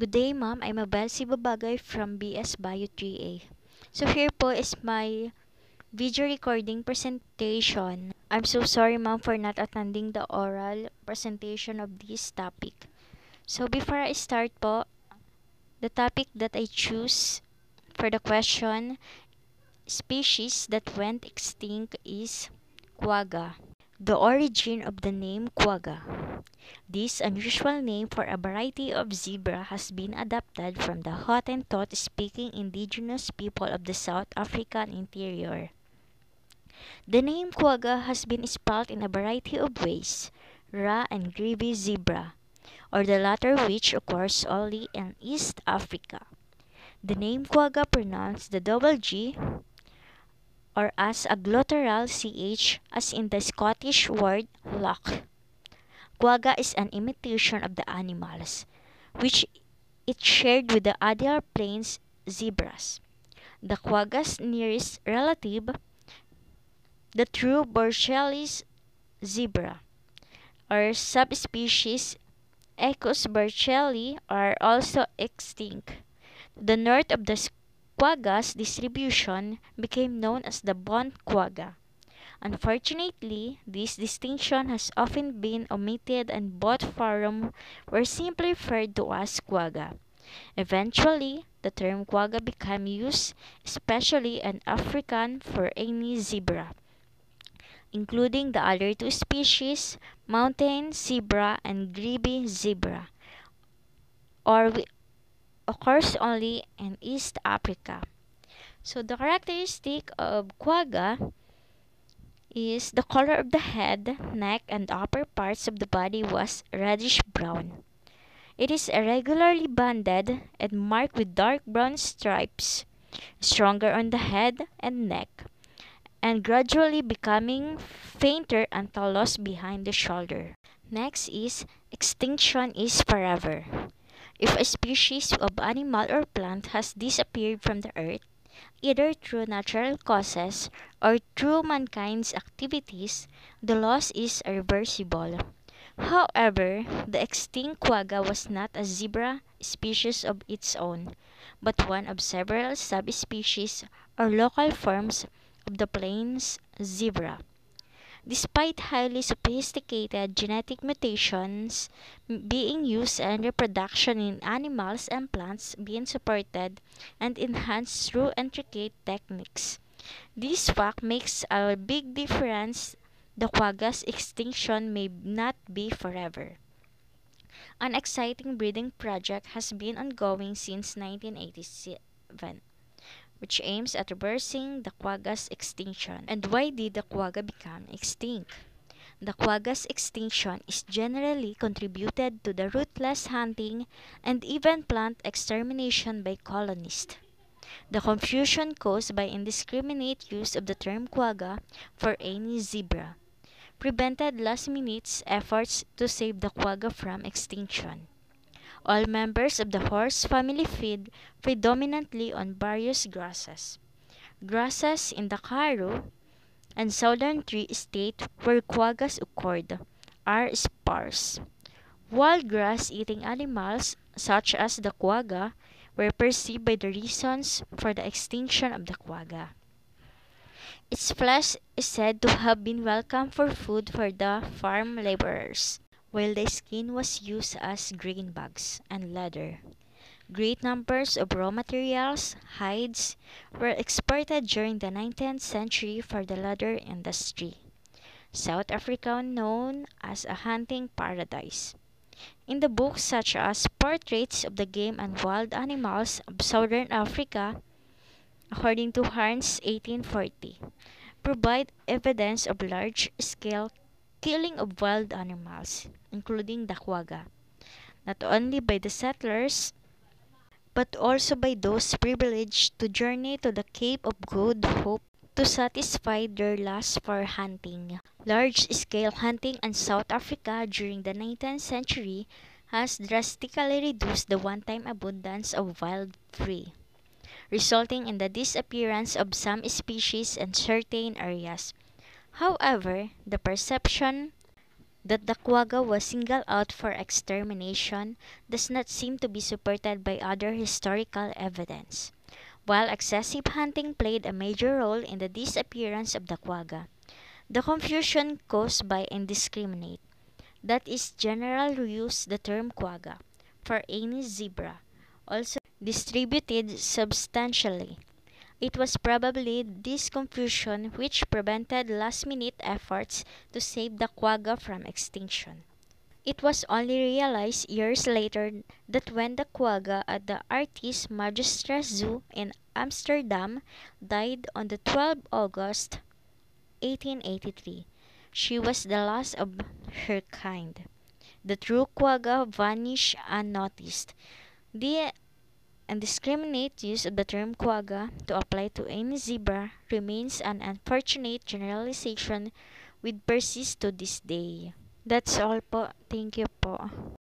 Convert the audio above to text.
Good day, ma'am. I'm Abel Sibabagay from BS Bio 3A. So here po is my video recording presentation. I'm so sorry, ma'am, for not attending the oral presentation of this topic. So before I start po, the topic that I choose for the question, species that went extinct, is quagga. The origin of the name quagga. This unusual name for a variety of zebra has been adapted from the Hottentot-speaking indigenous people of the South African interior. The name quagga has been spelled in a variety of ways, Ra and Gribi zebra, or the latter which occurs only in East Africa. The name quagga pronounced the double G or as a glottal CH as in the Scottish word loch. Quagga is an imitation of the animals, which it shared with the other plains zebras. The quagga's nearest relative, the true Burchellis zebra, or subspecies Equus burchelli, are also extinct. The north of the quagga's distribution became known as the Bont quagga. Unfortunately, this distinction has often been omitted and both forums were simply referred to as quagga. Eventually, the term quagga became used, especially in African, for any zebra, including the other two species, mountain zebra and Gribi zebra, or occurs only in East Africa. So the characteristic of quagga is the color of the head, neck, and upper parts of the body was reddish brown. It is irregularly banded and marked with dark brown stripes, stronger on the head and neck, and gradually becoming fainter until lost behind the shoulder. Next is extinction is forever. If a species of animal or plant has disappeared from the earth, either through natural causes or through mankind's activities, the loss is irreversible. However, the extinct quagga was not a zebra species of its own, but one of several subspecies or local forms of the plains zebra. Despite highly sophisticated genetic mutations being used and reproduction in animals and plants being supported and enhanced through intricate techniques, this fact makes a big difference. The quagga's extinction may not be forever. An exciting breeding project has been ongoing since 1987, which aims at reversing the quagga's extinction. And why did the quagga become extinct? The quagga's extinction is generally contributed to the ruthless hunting and even plant extermination by colonists. The confusion caused by indiscriminate use of the term quagga for any zebra prevented last-minute efforts to save the quagga from extinction. All members of the horse family feed predominantly on various grasses. Grasses in the Karoo and southern Free State, where quaggas occurred, are sparse. Wild grass-eating animals, such as the quagga, were perceived by the reasons for the extinction of the quagga. Its flesh is said to have been welcome for food for the farm laborers, while the skin was used as grain bags and leather. Great numbers of raw materials, hides, were exported during the 19th century for the leather industry. South Africa known as a hunting paradise. In the books such as Portraits of the Game and Wild Animals of Southern Africa, according to Harns 1840, provide evidence of large-scale killing of wild animals, including the quagga, not only by the settlers, but also by those privileged to journey to the Cape of Good Hope to satisfy their lust for hunting. Large-scale hunting in South Africa during the 19th century has drastically reduced the one-time abundance of wild prey, resulting in the disappearance of some species in certain areas. However, the perception That the quagga was singled out for extermination does not seem to be supported by other historical evidence. While excessive hunting played a major role in the disappearance of the quagga, the confusion caused by indiscriminate, that is, general use the term quagga for any zebra, also distributed substantially. It was probably this confusion which prevented last-minute efforts to save the quagga from extinction. It was only realized years later that when the quagga at the Artis Magistra Zoo in Amsterdam died on the 12th August 1883, she was the last of her kind. The true quagga vanished unnoticed. The indiscriminate use of the term quagga to apply to any zebra remains an unfortunate generalization which persists to this day. That's all po. Thank you po.